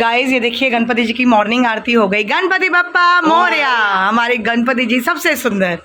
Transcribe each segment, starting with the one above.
Guys ये देखिए गणपति जी की मॉर्निंग आरती हो गई। गणपति बप्पा मोरया। हमारे गणपति जी सबसे सुंदर।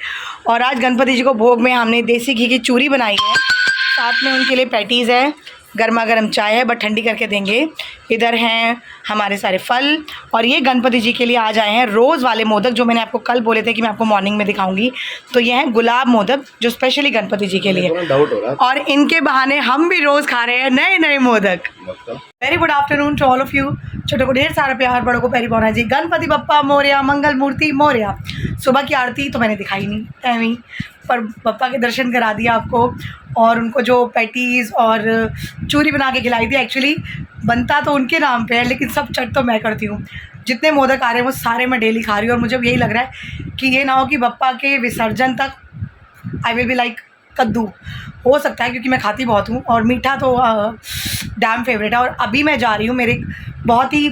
और आज गणपति जी को भोग में हमने देसी घी की चूरी बनाई है, साथ में उनके लिए पैटीज़ है, गर्मा गर्म चाय है बट ठंडी करके देंगे। इधर हैं हमारे सारे फल। और ये गणपति जी के लिए आज आए हैं रोज़ वाले मोदक, जो मैंने आपको कल बोले थे कि मैं आपको मॉर्निंग में दिखाऊंगी। तो ये हैं गुलाब मोदक जो स्पेशली गणपति जी के लिए। डाउट हो रहा है। और इनके बहाने हम भी रोज़ खा रहे हैं नए नए modak. Very good afternoon to all of you. छोटों को ढेर सारा प्यार, बड़ों को पैरी पौना जी। गणपति बप्पा मोरया, मंगल मूर्ति मोरया। सुबह की आरती तो मैंने दिखाई नहीं एवं, पर बप्पा के दर्शन करा दिया आपको। और उनको जो पैटीज़ और चूरी बना के खिलाई थी, एक्चुअली बनता तो उनके नाम पे है लेकिन सब चट तो मैं करती हूँ। जितने मोदक आ रहे हैं वो सारे मैं डेली खा रही हूँ। और मुझे यही लग रहा है कि ये ना हो कि बप्पा के विसर्जन तक आई विल बी लाइक कद्दू। हो सकता है क्योंकि मैं खाती बहुत हूँ और मीठा तो डैम फेवरेट है। और अभी मैं जा रही हूँ मेरे बहुत ही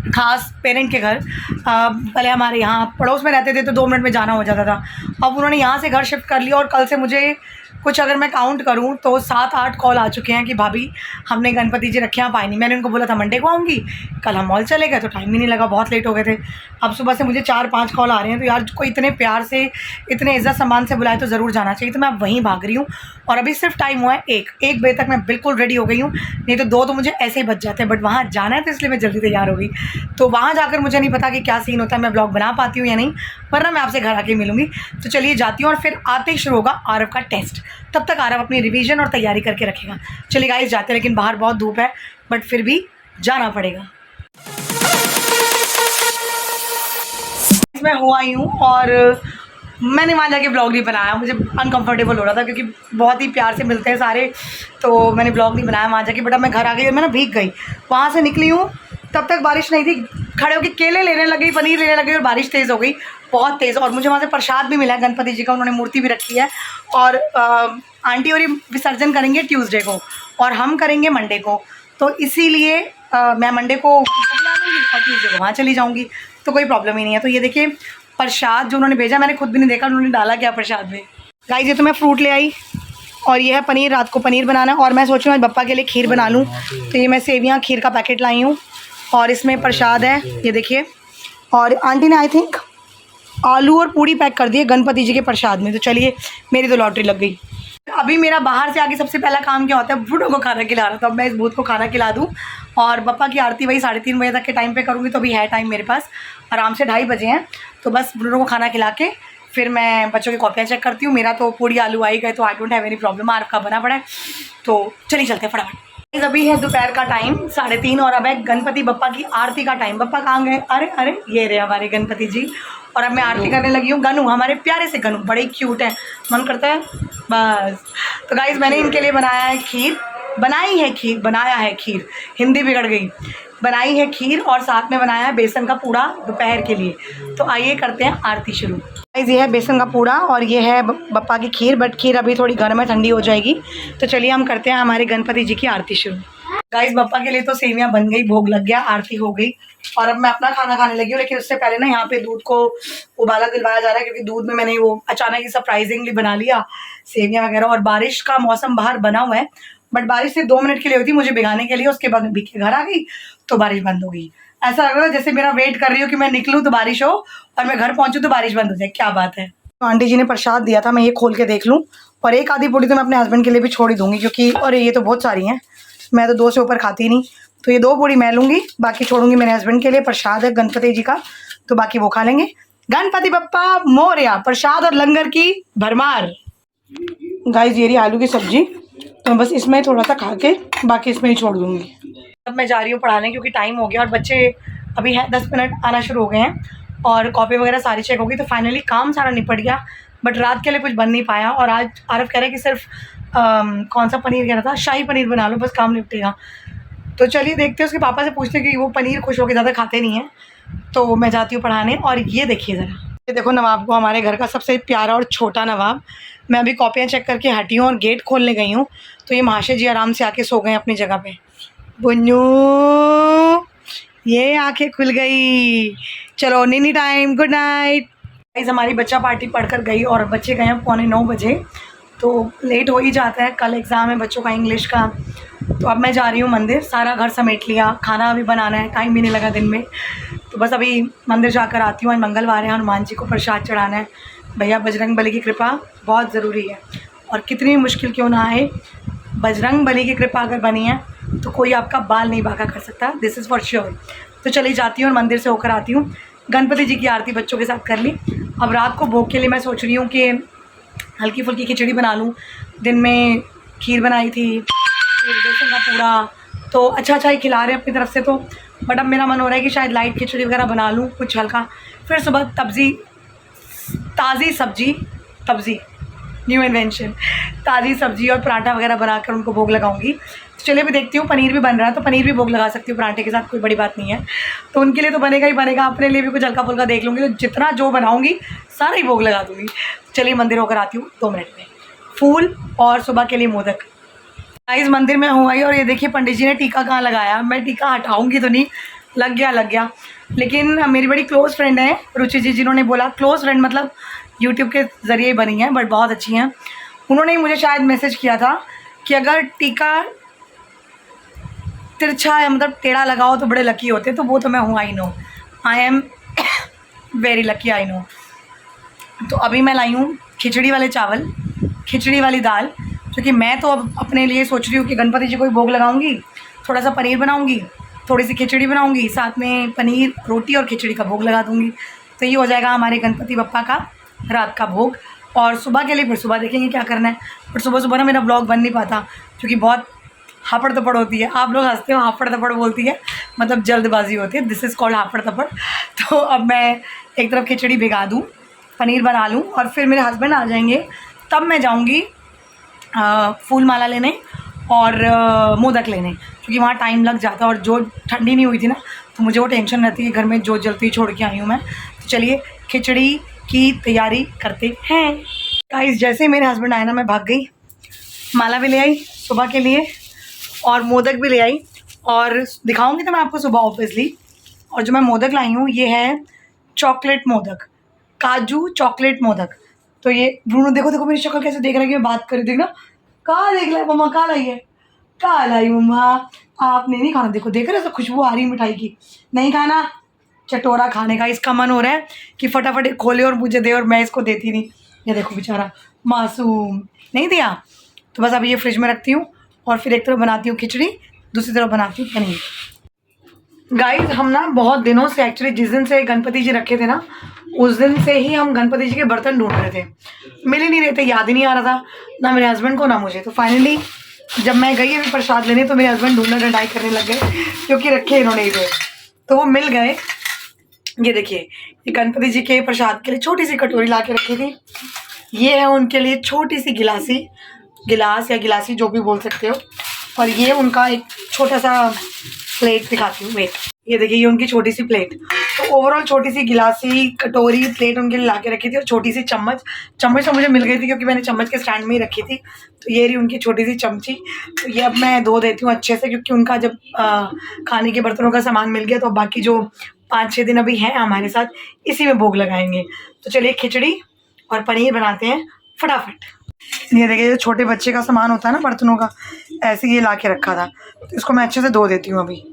ख़ास पेरेंट के घर। पहले हमारे यहाँ पड़ोस में रहते थे तो 2 मिनट में जाना हो जाता था। अब उन्होंने यहाँ से घर शिफ्ट कर लिया और कल से मुझे कुछ अगर मैं काउंट करूँ तो 7-8 कॉल आ चुके हैं कि भाभी हमने गणपति जी रखे, आप आए नहीं। मैंने उनको बोला था मंडे को आऊँगी, कल हम मॉल चले गए तो टाइम ही नहीं लगा, बहुत लेट हो गए थे। अब सुबह से मुझे 4-5 कॉल आ रहे हैं। तो यार कोई इतने प्यार से इतने इज़्ज़त सम्मान से बुलाए तो ज़रूर जाना चाहिए। तो मैं अब वहीं भाग रही हूँ। और अभी सिर्फ टाइम हुआ है 1 बजे तक मैं बिल्कुल रेडी हो गई हूँ, नहीं तो 2 तो मुझे ऐसे ही बच जाते हैं। बट वहाँ जाना है तो इसलिए मैं जल्दी तैयार हो गई। तो वहाँ जाकर मुझे नहीं पता कि क्या सीन होता है, मैं ब्लॉग बना पाती हूँ या नहीं, वरना मैं आपसे घर आके मिलूँगी। तो चलिए जाती हूँ। और फिर आते ही शुरू होगा आरव का टेस्ट, तब तक आरव अपनी रिवीजन और तैयारी करके रखेगा। चलिए गाइस जाते हैं, लेकिन बाहर बहुत धूप है बट फिर भी जाना पड़ेगा। मैं हो आई हूँ और मैंने वहाँ जाके ब्लॉग नहीं बनाया, मुझे अनकंफर्टेबल हो रहा था क्योंकि बहुत ही प्यार से मिलते हैं सारे, तो मैंने ब्लॉग नहीं बनाया वहाँ जाके। बट अब मैं घर आ गई और मैं ना भीग गई। वहाँ से निकली हूँ तब तक बारिश नहीं थी, खड़े होकर केले लेने लगी, पनीर लेने लगी और बारिश तेज़ हो गई, बहुत तेज़। और मुझे वहाँ से प्रसाद भी मिला है गणपति जी का, उन्होंने मूर्ति भी रखी है। और आंटी और ये विसर्जन करेंगे ट्यूसडे को और हम करेंगे मंडे को। तो इसीलिए मैं मंडे को बुला लूँगी और ट्यूसडे को वहाँ चली जाऊँगी, तो कोई प्रॉब्लम ही नहीं है। तो ये देखिए प्रसाद जो उन्होंने भेजा, मैंने खुद भी नहीं देखा उन्होंने डाला क्या प्रसाद में। गाइस ये तो मैं फ्रूट ले आई और ये है पनीर, रात को पनीर बनाना है। और मैं सोच रही हूँ आज बप्पा के लिए खीर बना लूँ, तो ये मैं सेवियाँ खीर का पैकेट लाई हूँ और इसमें प्रसाद है, ये देखिए। और आंटी ने आई थिंक आलू और पूड़ी पैक कर दिए गणपति जी के प्रसाद में। तो चलिए मेरी तो लॉटरी लग गई। अभी मेरा बाहर से आके सबसे पहला काम क्या होता है, भूतों को खाना खिला रहा था। अब मैं इस भूत को खाना खिला दूँ और बप्पा की आरती वही 3:30 बजे तक के टाइम पे करूँगी। तो अभी है टाइम मेरे पास, आराम से 2:30 बजे हैं। तो बस भूतों को खाना खिला के फिर मैं बच्चों की कॉपियाँ चेक करती हूँ। मेरा तो पूड़ी आलू आई गए तो I don't have any problem, Aarav का बना पड़ा है। तो चलिए चलते हैं फटाफट। अभी है दोपहर का टाइम 3:30 और अब है गणपति बप्पा की आरती का टाइम। बप्पा कहाँ गए? अरे अरे ये रहे हमारे गणपति जी। और अब मैं आरती करने लगी हूँ। गनू, हमारे प्यारे से गनू, बड़े क्यूट हैं, मन करता है बस। तो गाइस मैंने इनके लिए बनाया है खीर, बनाया है खीर, हिंदी बिगड़ गई। बनाई है खीर और साथ में बनाया है बेसन का पूड़ा दोपहर के लिए। तो आइए करते हैं आरती शुरू। गाइस ये है बेसन का पूड़ा और ये है बप्पा की खीर, बट खीर अभी थोड़ी गर्म है, ठंडी हो जाएगी। तो चलिए हम करते हैं हमारे गणपति जी की आरती शुरू। गाइस बप्पा के लिए तो सेवियाँ बन गई, भोग लग गया, आरती हो गई और अब मैं अपना खाना खाने लगी हूँ। लेकिन उससे पहले ना यहाँ पे दूध को उबाला दिलवाया जा रहा है, क्योंकि दूध में मैंने वो अचानक ही सरप्राइजिंगली बना लिया सेवियाँ वगैरह। और बारिश का मौसम बाहर बना हुआ है, बट बारिश सिर्फ 2 मिनट के लिए हुई थी मुझे भिगाने के लिए, उसके बाद मैं भीग के घर आ गई तो बारिश बंद हो गई। ऐसा लग रहा है जैसे मेरा वेट कर रही हो कि मैं निकलूँ तो बारिश हो और मैं घर पहुँचूँ तो बारिश बंद हो जाए। क्या बात है। तो आंटी जी ने प्रसाद दिया था, मैं ये खोल के देख लूँ। और एक आधी पूड़ी तो मैं अपने हस्बैंड के लिए भी छोड़ ही दूँगी, क्योंकि और ये तो बहुत सारी हैं, मैं तो 2 से ऊपर खाती नहीं। तो ये 2 पूड़ी मैं लूँगी, बाकी छोड़ूंगी मेरे हस्बैंड के लिए। प्रसाद है गणपति जी का, तो बाकी वो खा लेंगे। गणपति बप्पा मोरया, प्रसाद और लंगर की भरमार। गाइस ये रही आलू की सब्जी, तो बस इसमें थोड़ा सा खा के बाकी इसमें ही छोड़ दूँगी। अब मैं जा रही हूँ पढ़ाने, क्योंकि टाइम हो गया और बच्चे अभी हैं 10 मिनट आना शुरू हो गए हैं और कॉपी वगैरह सारी चेक हो गई। तो फाइनली काम सारा निपट गया, बट रात के लिए कुछ बन नहीं पाया। और आज आरव कह रहे कि सिर्फ कौन सा पनीर कह रहा था, शाही पनीर बना लो, बस काम निपटेगा। तो चलिए देखते हैं, उसके पापा से पूछते हैं कि वो पनीर खुश होकर ज़्यादा खाते नहीं हैं। तो मैं जाती हूँ पढ़ाने। और ये देखिए ज़रा, ये देखो नवाब को, हमारे घर का सबसे प्यारा और छोटा नवाब। मैं अभी कॉपियाँ चेक करके हटी हूँ और गेट खोलने गई हूँ, तो ये महाशय जी आराम से आके सो गए अपनी जगह पे। बुन्नू, ये आंखें खुल गई, चलो नीनी टाइम, गुड नाइट। गाइस हमारी बच्चा पार्टी पढ़कर गई और बच्चे गए हैं 8:45 बजे। तो लेट हो ही जाता है। कल एग्ज़ाम है बच्चों का इंग्लिश का। तो अब मैं जा रही हूँ मंदिर, सारा घर समेट लिया, खाना भी बनाना है, टाइम भी नहीं लगा दिन में। तो बस अभी मंदिर जाकर आती हूँ। आज मंगलवार है, हनुमान जी को प्रसाद चढ़ाना है। भैया बजरंग बली की कृपा बहुत ज़रूरी है, और कितनी मुश्किल क्यों ना आए, बजरंग बली की कृपा अगर बनी है तो कोई आपका बाल नहीं बांका कर सकता, दिस इज़ फॉर श्योर। तो चली जाती हूँ और मंदिर से होकर आती हूँ। गणपति जी की आरती बच्चों के साथ कर ली। अब रात को भोग के लिए मैं सोच रही हूँ कि हल्की फुल्की खिचड़ी बना लूँ। दिन में खीर बनाई थी, फिर बेसन का पूड़ा, तो अच्छा ही खिला रहे हैं अपनी तरफ से। तो बट अब मेरा मन हो रहा है कि शायद लाइट खिचड़ी वगैरह बना लूँ कुछ हल्का। फिर सुबह ताज़ी सब्जी, तब्जी न्यू इन्वेंशन, ताज़ी सब्जी और पराठा वगैरह बनाकर उनको भोग लगाऊंगी। तो चलिए भी देखती हूँ, पनीर भी बन रहा है तो पनीर भी भोग लगा सकती हूँ पराठे के साथ, कोई बड़ी बात नहीं है। तो उनके लिए तो बनेगा ही बनेगा, अपने लिए भी कुछ हल्का फुल्का देख लूँगी। तो जितना जो बनाऊँगी सारा ही भोग लगा दूँगी। चलिए मंदिर होकर आती हूँ 2 मिनट में। फूल और सुबह के लिए मोदक। गाइस मंदिर में हूँ आई, और ये देखिए पंडित जी ने टीका कहाँ लगाया। मैं टीका हटाऊँगी तो नहीं, लग गया। लेकिन मेरी बड़ी क्लोज़ फ्रेंड है रुचि जी, जिन्होंने बोला, क्लोज़ फ्रेंड मतलब यूट्यूब के ज़रिए बनी है बट बहुत अच्छी हैं। उन्होंने मुझे शायद मैसेज किया था कि अगर टीका तिरछा या मतलब टेढ़ा लगाओ तो बड़े लकी होते। तो वो तो मैं हूँ, I know, I am very lucky, I know. तो अभी मैं लाई हूँ खिचड़ी वाले चावल, खिचड़ी वाली दाल, क्योंकि मैं तो अब अपने लिए सोच रही हूँ कि गणपति जी को भी भोग लगाऊंगी, थोड़ा सा पनीर बनाऊंगी, थोड़ी सी खिचड़ी बनाऊंगी, साथ में पनीर रोटी और खिचड़ी का भोग लगा दूंगी। तो ये हो जाएगा हमारे गणपति बप्पा का रात का भोग। और सुबह के लिए फिर सुबह देखेंगे क्या करना है। पर सुबह ना मेरा ब्लॉग बन नहीं पाता क्योंकि बहुत हापड़ तपड़ होती है। आप लोग हंसते हो, हापड़ तपड़ बोलती है मतलब जल्दबाजी होती है, दिस इज़ कॉल्ड हापड़ तपड़। तो अब मैं एक तरफ खिचड़ी भिगा दूँ, पनीर बना लूँ, और फिर मेरे हस्बैंड आ जाएंगे, तब मैं जाऊँगी फूल माला लेने और मोदक लेने, क्योंकि वहाँ टाइम लग जाता है। और जो ठंडी नहीं हुई थी ना, तो मुझे वो टेंशन रहती है घर में जोत जलती छोड़ के आई हूँ मैं। तो चलिए खिचड़ी की तैयारी करते हैं। गाइस जैसे ही मेरे हस्बैंड आए ना, मैं भाग गई, माला भी ले आई सुबह के लिए और मोदक भी ले आई, और दिखाऊंगी तो मैं आपको सुबह ऑब्वियसली। और जो मैं मोदक लाई हूँ ये है चॉकलेट मोदक, काजू चॉकलेट मोदक। तो ये ब्रूनो देखो मेरी शक्ल कैसे देख रही है, बात कर देखना, कहाँ देख रहा है मम्मा, कहाँ लाई है, कहाँ लाई मम्मा, आपने नहीं खाना, देखो देख रहे हो खुशबू आ रही मिठाई की, नहीं खाना, चटोरा खाने का। इसका मन हो रहा है कि फटाफट खोले और मुझे दे, और मैं इसको देती नहीं। ये देखो बेचारा मासूम, नहीं दिया। तो बस अभी ये फ्रिज में रखती हूँ, और फिर एक तरफ बनाती हूँ खिचड़ी, दूसरी तरफ बनाती हूँ पनीर। गाइस हम ना बहुत दिनों से, एक्चुअली जिस दिन से गणपति जी रखे थे ना, उस दिन से ही हम गणपति जी के बर्तन ढूंढ रहे थे, मिल ही नहीं रहे थे, याद ही नहीं आ रहा था ना मेरे हस्बैंड को ना मुझे। तो फाइनली जब मैं गई अभी प्रसाद लेने, तो मेरे हस्बैंड ढूंढना डंडाई करने लग गए, क्योंकि रखे इन्होंने ही थे, तो वो मिल गए। ये देखिए, ये गणपति जी के प्रसाद के लिए छोटी सी कटोरी ला के रखी थी। ये है उनके लिए छोटी सी गिलास या गिलासी जो भी बोल सकते हो। और ये उनका एक छोटा सा प्लेट दिखाती हूँ, वेट, ये देखिए ये उनकी छोटी सी प्लेट। तो ओवरऑल छोटी सी गिलासी कटोरी प्लेट उनके लिए ला के रखी थी, और छोटी सी चम्मच तो मुझे मिल गई थी क्योंकि मैंने चम्मच के स्टैंड में ही रखी थी। तो ये रही उनकी छोटी सी चमची। तो ये अब मैं धो देती हूँ अच्छे से, क्योंकि उनका जब खाने के बर्तनों का सामान मिल गया, तो बाकी जो 5-6 दिन अभी हैं हमारे साथ, इसी में भोग लगाएंगे। तो चलिए खिचड़ी और पनीर बनाते हैं फटाफट। ये देखिए, जो छोटे बच्चे का सामान होता है ना बर्तनों का, ऐसे ये ला के रखा था, तो इसको मैं अच्छे से धो देती हूँ अभी।